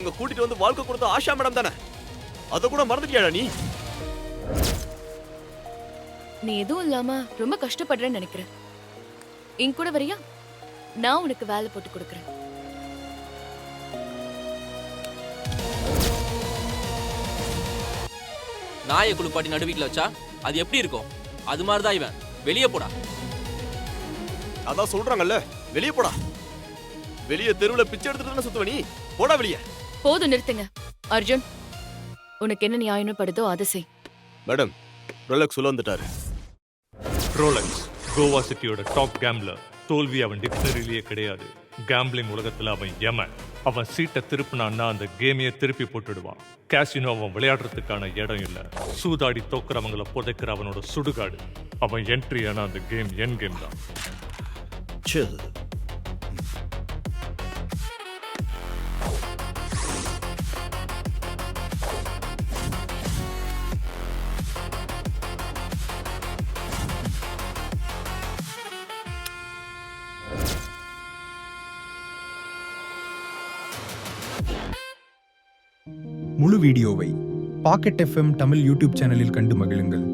அங்க கூட்டிட்டு வந்து வாழ்க்கை கொடுத்த ஆஷா மேடம் தானே? அத கூட மறந்துட்டியாடா நீ? நீ எதுவும் இல்லாம ரொம்ப கஷ்டப்படுறேன்னு நினைக்கிறேன். என் கூட வரியா? நான் உனக்கு வேலை போட்டு கொடுக்கறேன். நாயை குளிப்பாட்டி நடு வீட்டுல வச்சா அது எப்படி இருக்கும்? அது மாதிரிதான் இவன். வெளியே போடா. அதான் சொல்றாங்கல்ல, வெளியே போடா. வெளியே தெருவுல பிச்சை எடுத்துட்டு சுத்துவ நீ. போடா வெளியே. போதும், நிறுத்துங்க. அர்ஜுன், உனக்கு என்ன நியாயம் படுதோ அதை செய். மேடம், ரோலக்ஸ் உள்ள வந்துட்டாரு. ரோலக்ஸ் கோவா சிட்டியோட டாப் கேம்ப்ளர். தோல்வி அவன் டிக்ஷனரியிலேயே கிடையாது. கேம்பிளிங் உலகத்துல அவன் யமன். அவன் சீட்டை திருப்பினான்னா அந்த கேமையே திருப்பி போட்டுடுவான். கேசினோ அவன் விளையாடுறதுக்கான இடம் இல்லை. சூதாடி தோக்குறவங்களை புதைக்கிற அவனோட சுடுகாடு. அவன் என்ட்ரி ஆனா அந்த கேம் என் கேம் தான். முழு வீடியோவை பாக்கெட் எஃப்எம் தமிழ் யூடியூப் சேனலில் கண்டு மகிழுங்கள்.